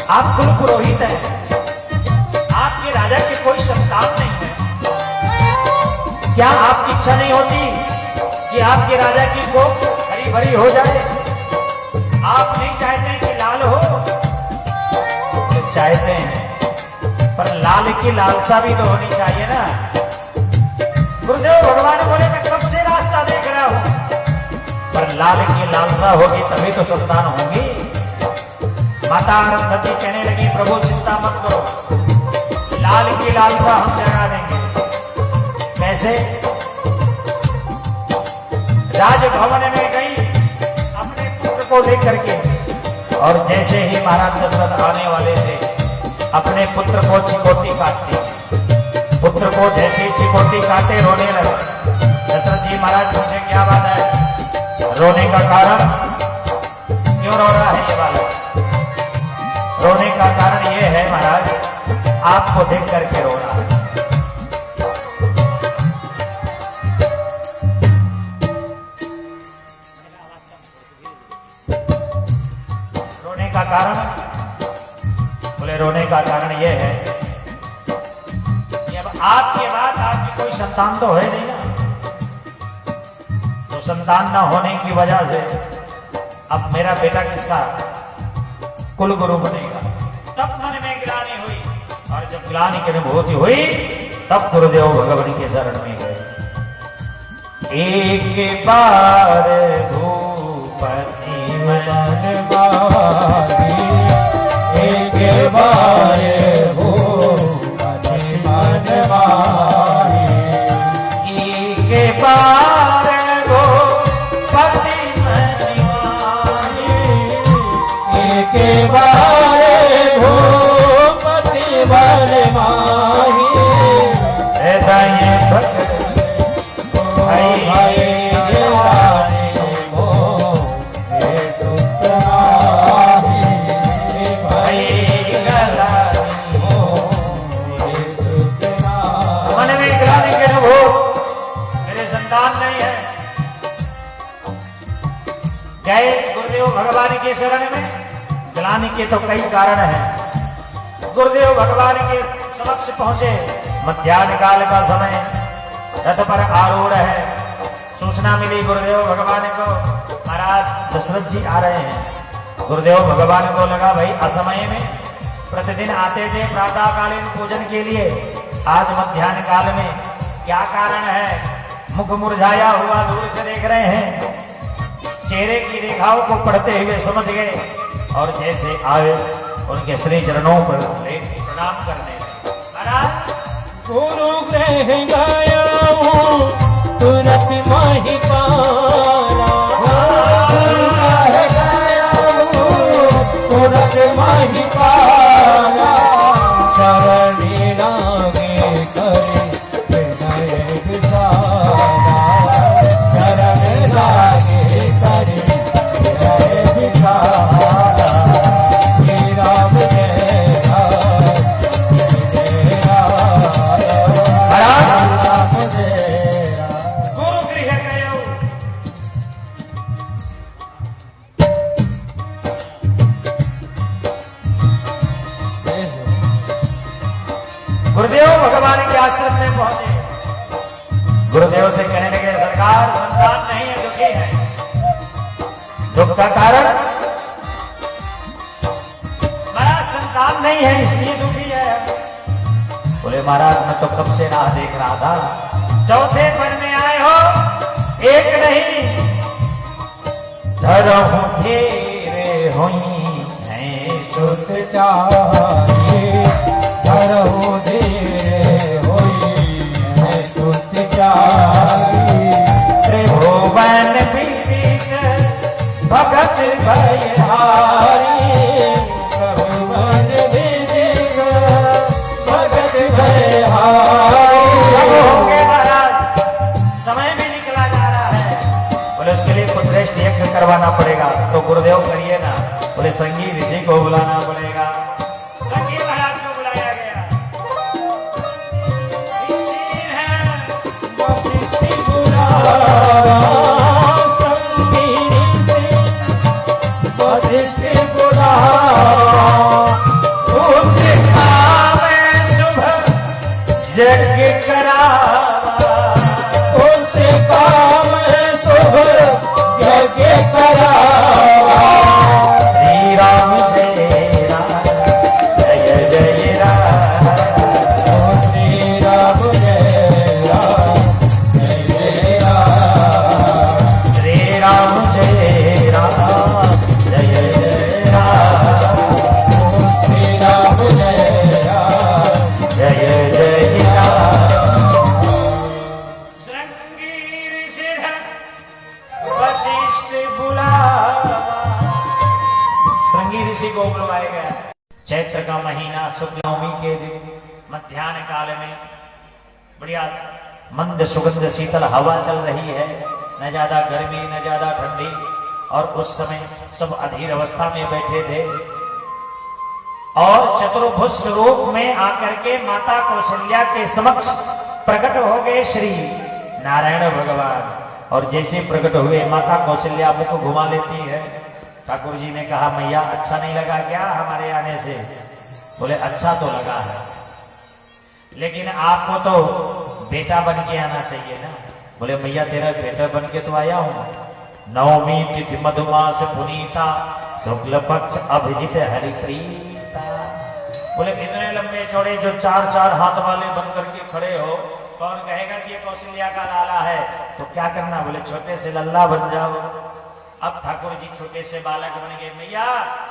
आप कुल पुरोहित हैं, आपके राजा की कोई संतान नहीं है। क्या आपकी इच्छा नहीं होती कि आपके राजा की कोख हरी भरी हो जाए? आप नहीं चाहते कि लाल हो? तो चाहते हैं, पर लाल की लालसा भी तो होनी चाहिए ना। गुरुदेव भगवान बोले मैं कब से रास्ता देख रहा हूं, पर लाल की लालसा होगी तभी तो संतान होंगी। माता अरुंधति कहने लगी, प्रभु चिंता मत करो, लाल की लालसा हम जगा देंगे। कैसे? राजभवन में गई अपने पुत्र को लेकर के, और जैसे ही महाराज दशरथ आने वाले थे, अपने पुत्र को चिकोटी काटती। पुत्र को जैसे ही चिकोटी काटे रोने लगा। दशरथ जी महाराज पूछे क्या बात है? रोने का कारण? क्यों रो रहा है ये बालक? रोने का कारण ये है महाराज, आपको देख करके रो रहा है। रोने का कारण? बोले रोने का कारण ये है कि अब आपके बाद आपकी कोई संतान तो है नहीं ना। तो संतान न होने की वजह से अब मेरा बेटा किसका कुल गुरु बनेगा। तब मन में ग्लानि हुई, और जब ग्लानि की अनुभूति हुई तब गुरुदेव भगवान के शरण में गए। एक बार भूपति मन बारी, एक बार भूपति मन बारी। एक बार भूपति मन माही। एक बार भूपति मन माही। हृदय भगति भाई गिरानी मोहे सुत माही। भाई गिरानी मोहे सुत माही। मन में ग्लानि के अनुभव, मेरे संतान नहीं है। गए गुरुदेव भगवान के शरण में। ग्लानि के तो कई कारण हैं। गुरुदेव भगवान के समक्ष पहुंचे। मध्याह्न काल का समय, रथ पर आरूढ़ है। सूचना मिली गुरुदेव भगवान को, महाराज दशरथ जी आ रहे हैं। गुरुदेव भगवान को लगा भाई असमय में प्रतिदिन आते थे प्रातःकालीन पूजन के लिए, आज मध्याह्न काल में क्या कारण है? मुख मुरझाया हुआ दूर से देख रहे हैं, चेहरे की रेखाओं को पढ़ते हुए समझ गए और जैसे आए उनके श्री चरणों पर प्रणाम करने लगे। महाराज गुरु ग्रह गया हूँ तुरंत माही पारा, गुरु ग्रह गया हूँ तुरंत माही पारा, चरणी लागे करे विनय विचारा, चरण लागे करे विनय विचारा, हे राम जय राम जय राम जय राम। गुरु गृह गयो। गुरुदेव भगवान के आश्रम में पहुंचे। गुरुदेव से कहने लगे सरकार संतान नहीं है, दुखी है। दुख का कारण महाराज संतान नहीं है इसलिए दुखी है। बोले महाराज मैं तो कब से राह देख रहा था, चौथे पन में आए हो, एक नहीं धरहु घेरे होई हैं सुत चाहिए धरहु धीरे होई है सुत चाहिए, त्रिभुवन विदित भगत भयहारी, भगवान विदित भगत भयहारी। सब होंगे महाराज, समय भी निकला जा रहा है। बोले उसके लिए पुत्रेष्ठ यज्ञ करवाना पड़ेगा, तो गुरुदेव करिए ना। बोले संगी ऋषि को बुलाना पड़ेगा। संगी महाराज को बुलाया गया। ऋषि हैं वशिष्ठ बुलावा संगी ऋषि, वशिष्ठ बुलावा में शुभ यज्ञ करावा, उनके काम शुभ यज्ञ करावा, श्री राम जय राम जय जय राम, श्री राम जय राम जय राम, श्री राम जय राम जय जय राम, श्री राम जय राम जय जय राम। श्रृंगी ऋषि वशिष्ठ बुलावा। श्रृंगी ऋषि को बुलवाया गया। चैत्र का महीना, शुक्ल नवमी के दिन मध्याह्न काल में बढ़िया मंद सुगंध शीतल हवा चल रही है, न ज्यादा गर्मी न ज्यादा ठंडी। और उस समय सब अधीर अवस्था में बैठे थे और चतुर्भुज स्वरूप में आकर के माता कौशल्या के समक्ष प्रकट हो गए श्री नारायण भगवान। और जैसे प्रकट हुए माता कौशल्या मुख घुमा लेती है। ठाकुर जी ने कहा मैया अच्छा नहीं लगा क्या हमारे आने से? बोले अच्छा तो लगा है, लेकिन आपको तो बेटा बन के आना चाहिए ना। बोले मैया तेरा बेटा बन के तो आया हूं। नवमी तिथि मधुमास पुनीता, शुक्ल पक्ष अभिजित हरिप्रीता। बोले इतने लंबे चौड़े जो 4-4 हाथ वाले बन करके खड़े हो, कौन कहेगा कि ये कौशल्या का लाला है? तो क्या करना? बोले छोटे से लल्ला बन जाओ। अब ठाकुर जी छोटे से बालक बन गए। मैया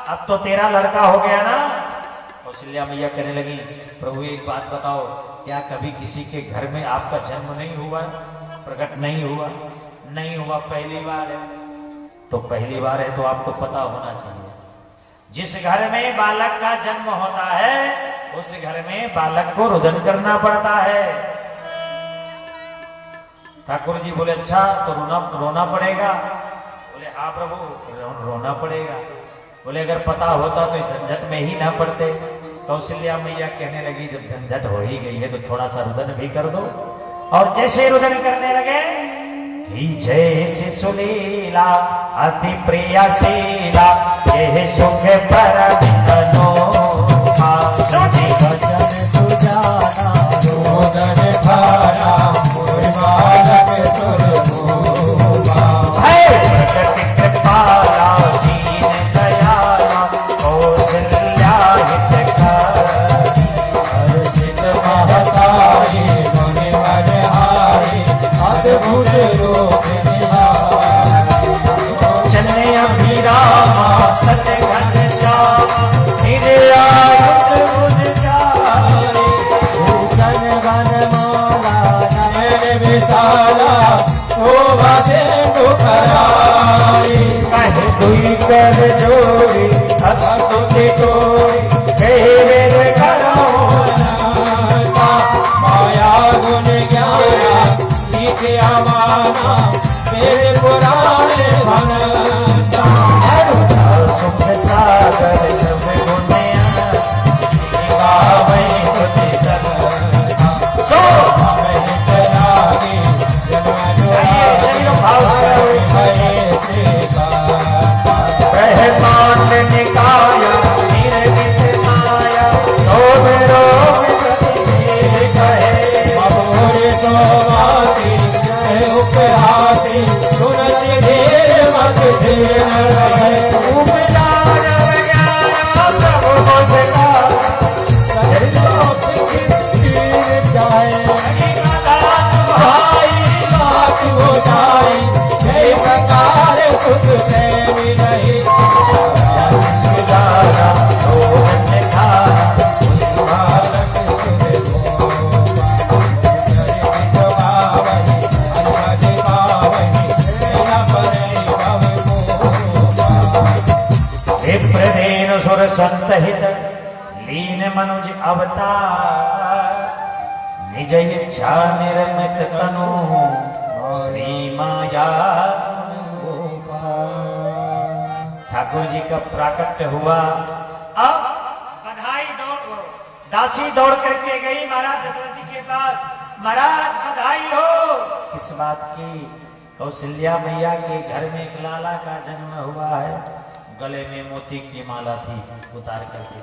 अब तो तेरा लड़का हो गया ना। कौशल्या मैया कहने लगी प्रभु एक बात बताओ, क्या कभी किसी के घर में आपका जन्म नहीं हुआ, प्रकट नहीं हुआ? नहीं हुआ, पहली बार है। तो पहली बार है तो आपको पता होना चाहिए, जिस घर में बालक का जन्म होता है उस घर में बालक को रुदन करना पड़ता है। ठाकुर जी बोले अच्छा तो रोना पड़ेगा? बोले हाँ प्रभु रोना पड़ेगा। बोले अगर पता होता तो इस झंझट में ही ना पड़ते। कौशल्या मैया कहने लगी जब झंझट हो ही गई है तो थोड़ा सा रुदन भी कर दो। और जैसे रुदन करने लगे कि जैसे सुलीला अति प्रिय शीला, यह सुख पर भाजने भजन सुजाना रोदन धारा मोर बालक सुरभूपा प्रकट कृपाला दीन दयाला कौशल्या हितकारी हर्षित महताई मुनि मनहारी अद्भुत रूप निहारी चले अभिरामा सत घन श्यामा निर्यायुध बुझ जाए भूषण वनमाला नयन विशाला शोभा सिंधु करारी कह दुई कर जोड़ी अस्तुति कोई कहे मेरे करो अनंता माया गुण ज्ञाना नीतिया माना वेद पुराण भनता सुख सागर सब गुण गावै तुझ सदा सो अमृत लागे जन्म ब्रह्मांड निकाय निर्मित माया रोग रोग गति कहे अभोर सोवासी उपहासी सुनत धीर मत धीर रहे उपचार ज्ञान प्रभु मुझका जाए भाई बात हो जाए जय प्रकार सुख प्रेमी रही सुजाना रोहन खाना बालक विप्रदेन सुर संतहित लीन मनुज अवतार निज इच्छा निर्मित तनु श्री माया ठाकुर जी का प्राकट्य हुआ। अब बधाई दासी दौड़ करके गई महाराज दशरथ जी के पास, महाराज बधाई हो। किस बात की? कौशल्या मैया के घर में एक लाला का जन्म हुआ है, गले में मोती की माला थी, उतार करके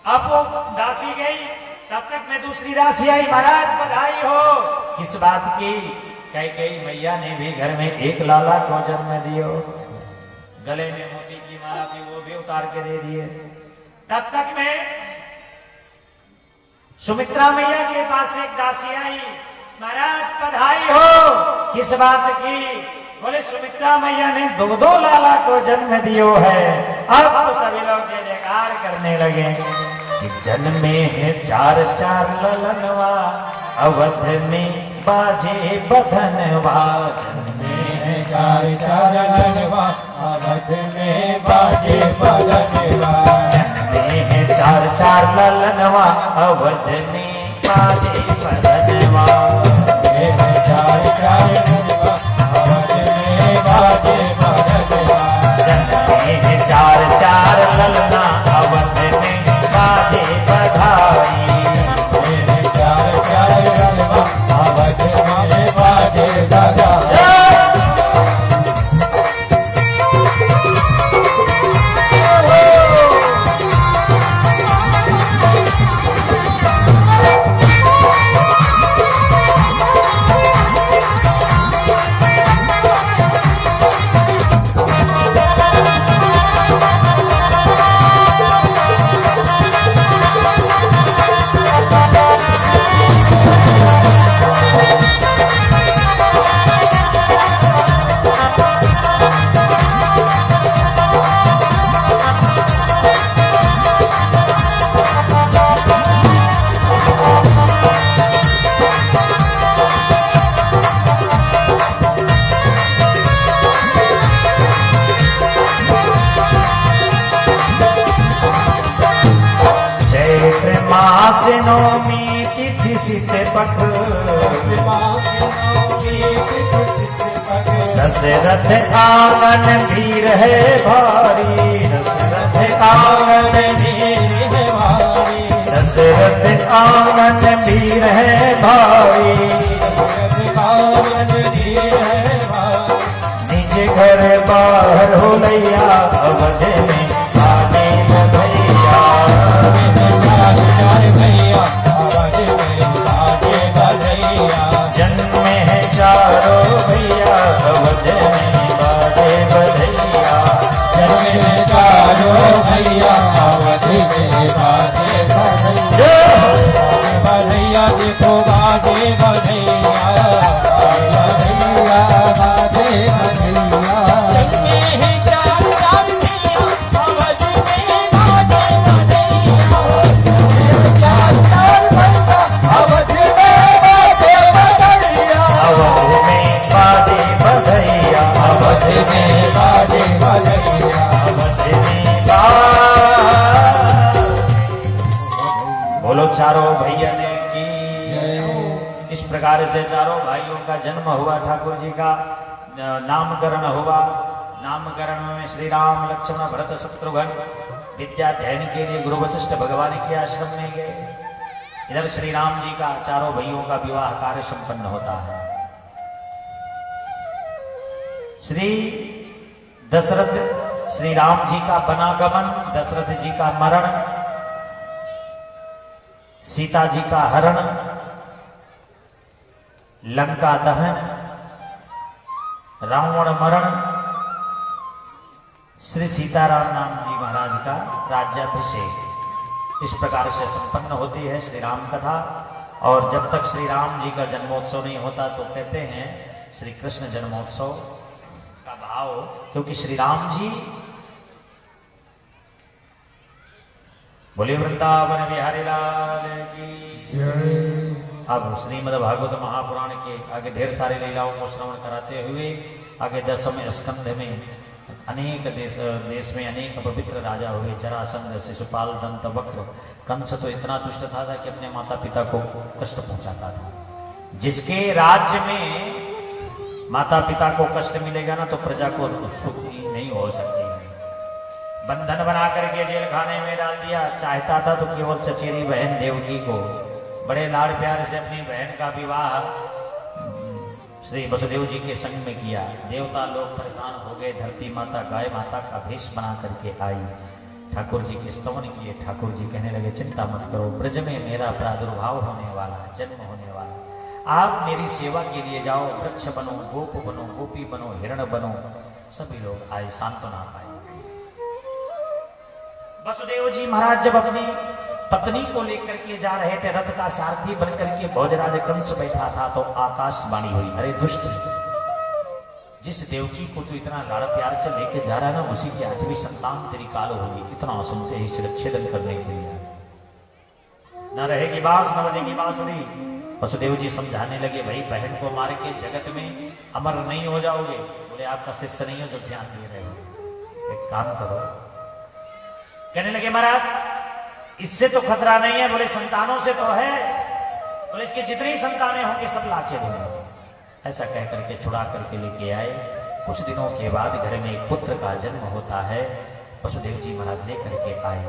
अब वो दासी गई, तब तक में दूसरी दासी आई, महाराज बधाई हो। किस बात की? कई मैया ने भी घर में एक लाला को जन्म दियो, गले में मोती की माला थी, वो भी उतार के दे दिए। तब तक में सुमित्रा मैया के पास एक दासी आई, महाराज बधाई हो। किस बात की? बोले सुमित्रा मैया ने दो लाला को जन्म दियो है। अब तो सभी लोग जय जयकार करने लगे कि जन्मे है 4 ललनवा, अवध में बाजे बधनवा। जन्मे है 4 ललनवा, अवध में बाजे बधनवा। जन्मे है 4 ललनवा, अवध में बाजे बधनवा। 4 ललनवा, अवध में बाजे बधनवा। जन्मे है 4 ललना, अवध में बाजे बधाई। 4 ललनवा, अवध में बाजे बधाई। नवमी तिथि सिते पट, दशरथ आंगन वीर है भारी। दशरथ आंगन वीर है भारी। दशरथ आंगन वीर है भारी। निज घर बाहर हो लैया, अवध में आने न भैया। देखो बाजे बधैया बधैया बाजे बधैया जन्मे ही चार चार मैया अवध में बाजे बधैया चार चार मैया अवध में बाजे बधैया अवध में बाजे बधैया अवध में बाजे बधैया अवध में बोलो चारों भैया ने की इस प्रकार से चारों भाइयों का जन्म हुआ, ठाकुर जी का नामकरण हुआ। नामकरण में श्री राम लक्ष्मण भरत शत्रुघ्न विद्याध्ययन के लिए गुरु वशिष्ठ भगवान के आश्रम में गए। इधर श्री राम जी का चारों भाइयों का विवाह कार्य संपन्न होता है। श्री दशरथ श्री राम जी का वनागमन, दशरथ जी का मरण, सीता जी का हरण, लंका दहन, रावण मरण, श्री सीताराम नाम जी महाराज का राज्याभिषेक, इस प्रकार से संपन्न होती है श्री राम कथा। और जब तक श्री राम जी का जन्मोत्सव नहीं होता तो कहते हैं श्री कृष्ण जन्मोत्सव का भाव, क्योंकि श्री राम जी बोले वृंदावन बिहारी लाल की जय। अब श्रीमद् भागवत महापुराण के आगे ढेर सारे लीलाओं को श्रवण कराते हुए आगे 10वें स्कंध में अनेक देश में अनेक पवित्र राजा हुए। जरासंध, शिशुपाल, दंत वक्र। कंस तो इतना दुष्ट था कि अपने माता पिता को कष्ट पहुंचाता था। जिसके राज्य में माता पिता को कष्ट मिलेगा ना तो प्रजा को सुख नहीं हो सकती है। बंधन बना करके जेल खाने में डाल दिया। चाहता था तो केवल चचेरी बहन देवकी को बड़े लाड़ प्यार से अपनी बहन का विवाह श्री वसुदेव जी के संग में किया। देवता लोग परेशान हो गए। धरती माता गाय माता का भेष बना करके आई, ठाकुर जी के स्तवन किए। ठाकुर जी कहने लगे चिंता मत करो, ब्रज में मेरा प्रादुर्भाव होने वाला, जन्म होने वाला, आप मेरी सेवा के लिए जाओ। वृक्ष बनो, गोप बनो, गोपी बनो, हिरण बनो। सभी लोग आए, सांत्वना पाए। वसुदेव जी महाराज जब अपनी पत्नी को लेकर के जा रहे थे, रथ का सारथी बनकर के भोजराज कंस बैठा था तो आकाशवाणी हुई, अरे दुष्ट, जिस देवकी को तू इतना लाड़ प्यार से लेके जा रहा है ना, उसी की 8वीं संतान तेरी काल होगी। इतना सुनते ही शिरच्छेदन करने के लिए न रहेगी बांस न बजेगी बांसुरी। वसुदेव जी समझाने लगे, भाई बहन को मार के जगत में अमर नहीं हो जाओगे। बोले आपका शिष्य नहीं हो जो ध्यान दे रहे हो, एक काम करो। कहने लगे महाराज इससे तो खतरा नहीं है। बोले संतानों से तो है। बोले इसकी जितनी संतानें होंगी सब लाके दूंगा। ऐसा कह करके छुड़ा करके लेके आए। कुछ दिनों के बाद घर में एक पुत्र का जन्म होता है। वसुदेव जी महाराज लेकर के आए।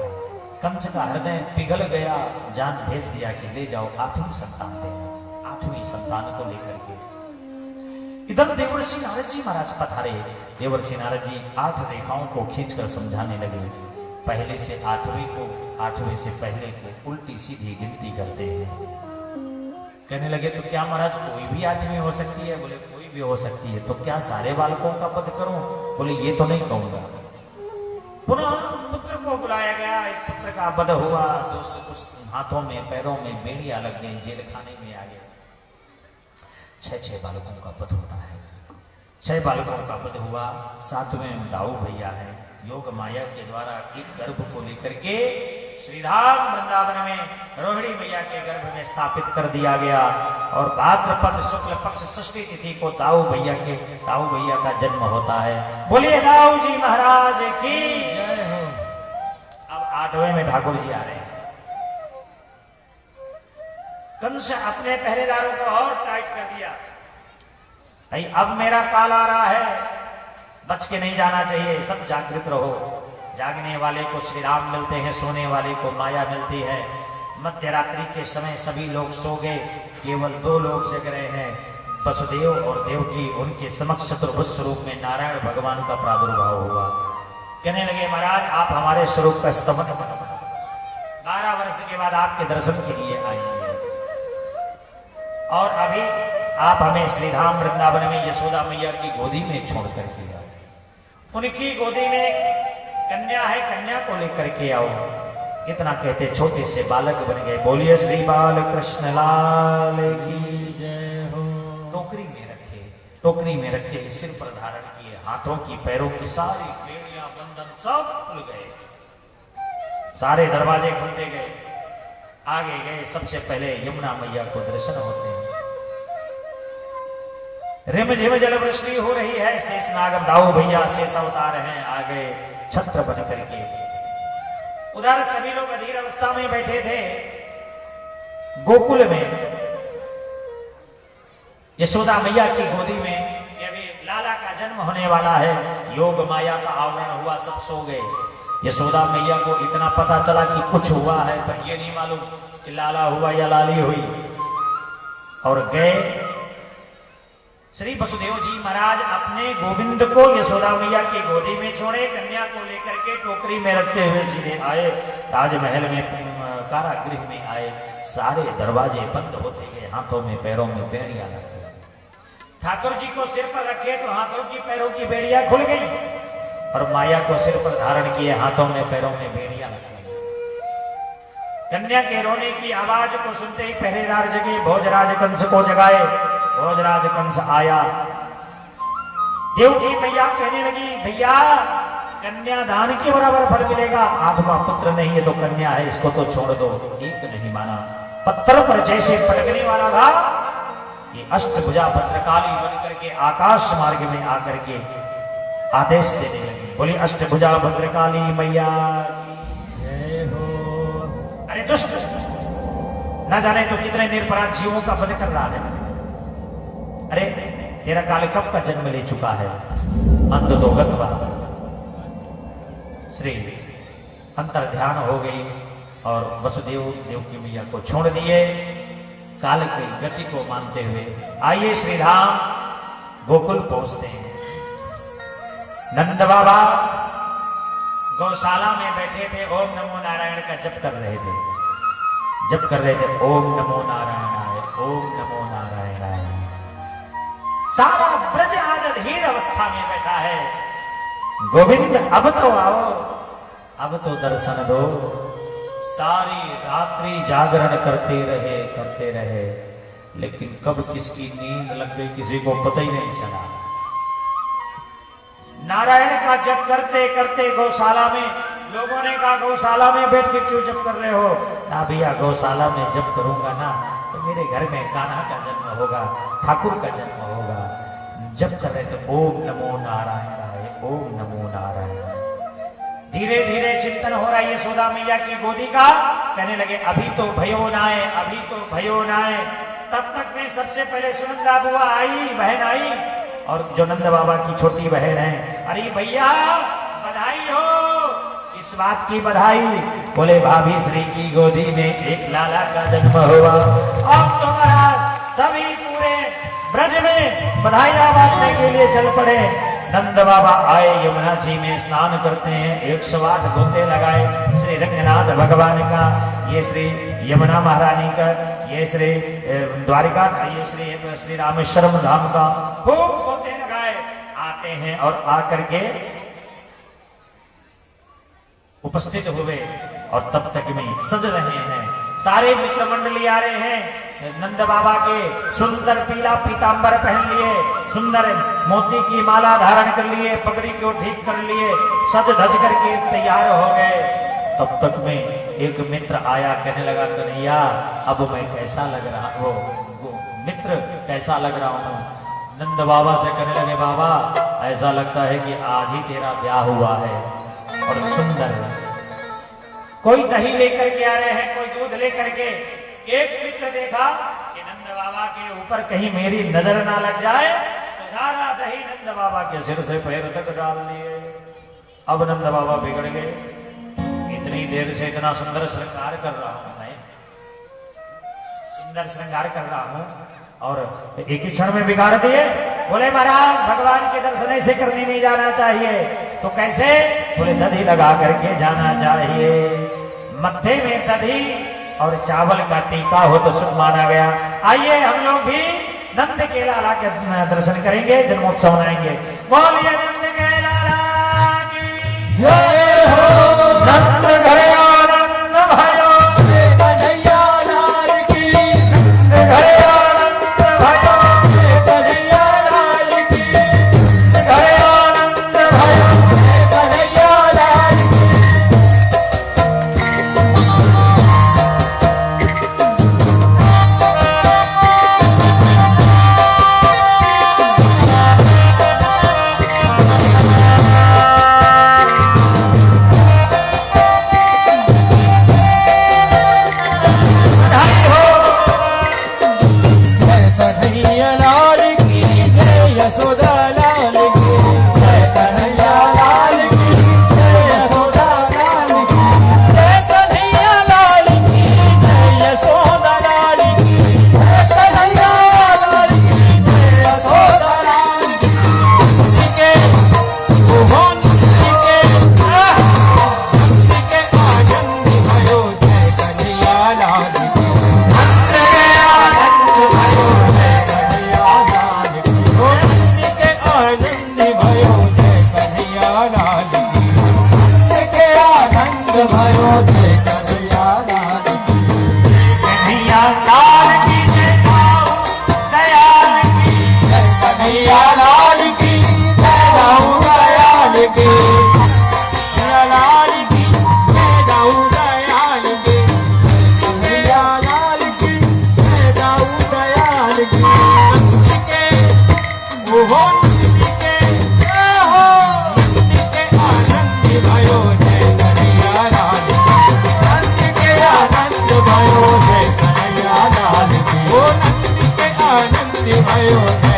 कंस का हृदय पिघल गया, जान भेज दिया कि ले जाओ 8वीं संतान देना। 8वीं संतान को लेकर के इधर देवर्षि नारद जी महाराज पधारे। देवर्षि नारद जी 8 रेखाओं को खींचकर समझाने लगे। पहले से 8वीं को, 8वीं से पहले को उल्टी सीधी गिनती करते हैं। कहने लगे तो क्या महाराज कोई भी 8वीं हो सकती है? बोले कोई भी हो सकती है। तो क्या सारे बालकों का वध करूं? बोले ये तो नहीं कहूंगा। पुनः पुत्र को बुलाया गया। एक पुत्र का वध हुआ। उस हाथों में पैरों में बेड़ियां लग गई, जेल खाने में आ गया। 6 बालकों का वध होता है। 6 बालकों का वध हुआ। 7वें दाऊ भैया है। योग माया के द्वारा एक गर्भ को लेकर के श्री राम वृंदावन में रोहिणी मैया के गर्भ में स्थापित कर दिया गया। और भाद्रपद शुक्ल पक्ष षष्ठी तिथि को दाऊ भैया का जन्म होता है। बोलिए दाऊ जी महाराज की जय हो। अब 8वें में ठाकुर जी आ रहे हैं। कंस अपने पहरेदारों को और टाइट कर दिया। भाई अब मेरा काल आ रहा है, बच के नहीं जाना चाहिए, सब जागृत रहो। जागने वाले को श्री राम मिलते हैं, सोने वाले को माया मिलती है। मध्य रात्रि के समय सभी लोग सो गए, केवल 2 लोग जग रहे हैं, वसुदेव और देवकी। उनके समक्ष चतुर्भुज स्वरूप में नारायण भगवान का प्रादुर्भाव हुआ। कहने लगे महाराज आप हमारे स्वरूप का स्तमन 12 वर्ष के बाद आपके दर्शन के लिए आएंगे। और अभी आप हमें श्री राम वृंदावन में यशोदा मैया की गोदी में छोड़ करके आओ। उनकी गोदी में कन्या है, कन्या को लेकर के आओ। इतना कहते छोटे से बालक बन गए। बोलिए श्री बाल कृष्ण लाल की जय हो। टोकरी में रखते ही सिर पर धारण किए, हाथों की पैरों की सारी बेड़ियां बंधन सब खुल गए, सारे दरवाजे खुलते गए। आगे गए, सबसे पहले यमुना मैया को दर्शन होते हैं। रिमझिम जल वृष्टि हो रही है, शेष नाग दाऊ भैया शेष अवतार हैं, आगे छत्र बन करके। उधर सभी लोग अधीर अवस्था में बैठे थे। गोकुल में यशोदा मैया की गोदी में अभी लाला का जन्म होने वाला है। योग माया का आवरण हुआ, सब सो गए। यशोदा मैया को इतना पता चला कि कुछ हुआ है, पर ये नहीं मालूम कि लाला हुआ या लाली हुई। और गए श्री वसुदेव जी महाराज अपने गोविंद को यशोदा मैया की गोदी में छोड़े, कन्या को लेकर के टोकरी में रखते हुए सीधे आए राजमहल में, कारागृह में आए। सारे दरवाजे बंद होते गए, हाथों में पैरों में बेड़ियां लगती। ठाकुर जी को सिर पर रखे तो हाथों की पैरों की बेड़ियां खुल गई, और माया को सिर पर धारण किए, हाथों में पैरों में बेड़ियां लगती। कन्या के रोने की आवाज को सुनते ही पहरेदार जगे, भोजराज कंस को जगाए। भोजराज कंस आया, देवकी मैया कहने लगी, भैया कन्या दान के बराबर फल मिलेगा। आपका पुत्र नहीं है तो कन्या है, इसको तो छोड़ दो। एक नहीं माना, पत्थर पर जैसे पटकने वाला था, ये अष्टभुजा भद्रकाली बन करके आकाश मार्ग में आकर के आदेश देने लगी। बोली अष्टभुजा भद्रकाली मैया जय हो। अरे दुष्ट, न जाने तो कितने निरपराध जीवों का वध कर रहा है। अरे तेरा काल कब का जन्म ले चुका है। अंत तो गत्वा। श्री अंतर ध्यान हो गई और वसुदेव देवकी मैया को छोड़ दिए, काल की गति को मानते हुए। आइए श्री राम गोकुल पहुंचते हैं। नंद बाबा गौशाला में बैठे थे, ओम नमो नारायण का जप कर रहे थे। जप कर रहे थे, ओम नमो नारायणाय, ओम नमो नारायणाय। सारा ब्रज आज अधीर अवस्था में बैठा है। गोविंद अब तो आओ, अब तो दर्शन दो। सारी रात्रि जागरण करते रहे, लेकिन कब किसकी नींद लग गई किसी को पता ही नहीं चला। नारायण का जप करते करते गौशाला में लोगों ने कहा, गौशाला में बैठ के क्यों जप कर रहे हो? ना भैया, गौशाला में जप करूंगा ना तो मेरे घर में कान्हा का जन्म होगा, ठाकुर का जन्म होगा। जप कर रहे थे, ओम नमो नारायणाय, ओम नमो नारायण। धीरे धीरे चिंतन हो रहा है यशोदा मैया की गोदी का। कहने लगे, अभी तो भयो नाए, अभी तो भयो नाए। तब तक में सबसे पहले सुनंदा बुआ आई, बहन आई, और जो नंद बाबा की छोटी बहन है, अरे भैया बधाई हो। इस बात की बधाई, बोले भाभी श्री की गोदी में एक लाला का जन्म हुआ। अब तो महाराज सभी पूरे ब्रज में बधाइयां बांटने के लिए चल पड़े। नंद बाबा आए, यमुना जी में स्नान करते हैं, 108 गोते लगाए। श्री रंगनाथ भगवान का, ये श्री यमुना महारानी का, ये श्री द्वारिका का, ये श्री रामेश्वरम धाम का खूब गोते लगाए। आते हैं और आकर के उपस्थित हुए, और तब तक में सज रहे हैं। सारे मित्र मंडली आ रहे हैं। नंद बाबा के सुंदर पीला पीतांबर पहन लिए, सुंदर मोती की माला धारण कर लिए, पगड़ी को ठीक कर लिए, सज धज करके तैयार हो गए। तब तक में एक मित्र आया, कहने लगा, कन्हैया अब मैं कैसा लग रहा हूँ? मित्र कैसा लग रहा हूँ? नंद बाबा से कहने लगे, बाबा ऐसा लगता है कि आज ही तेरा ब्याह हुआ है। और सुंदर, कोई दही लेकर के आ रहे हैं, कोई दूध लेकर के। एक मित्र देखा कि नंद बाबा के ऊपर कहीं मेरी नजर ना लग जाए, तो सारा दही नंद बाबा के सिर से पैर तक डाल दिए। अब नंद बाबा बिगड़ गए। इतनी देर से इतना सुंदर श्रृंगार कर रहा हूं मैं, सुंदर श्रृंगार कर रहा हूं, और एक ही क्षण में बिगाड़ दिए। बोले महाराज भगवान के दर्शन ऐसे करने नहीं जाना चाहिए। तो कैसे? बोले दधी लगा करके जाना चाहिए। मत्थे में दधी और चावल का टीका हो तो शुभ माना गया। आइए हम लोग भी नंद के लाला के दर्शन करेंगे, जन्मोत्सव मनाएंगे। बोलिए नंद के लाला की जय हो। नंद घरे आनंद लाल की जय गाओ दयाल की जय कन्हैया लाल की जय दाऊ दयाल की कन्हैया लाल की जय दाऊ दयाल की कन्हैया लाल की जय दाऊ दयाल की नंद के ओहो नंद के ओहो नंद के आनंद भयो जय कन्हैया लाल की नंद के आनंद भयो जय कन्हैया लाल की ओ नंद के आनंद भयो जय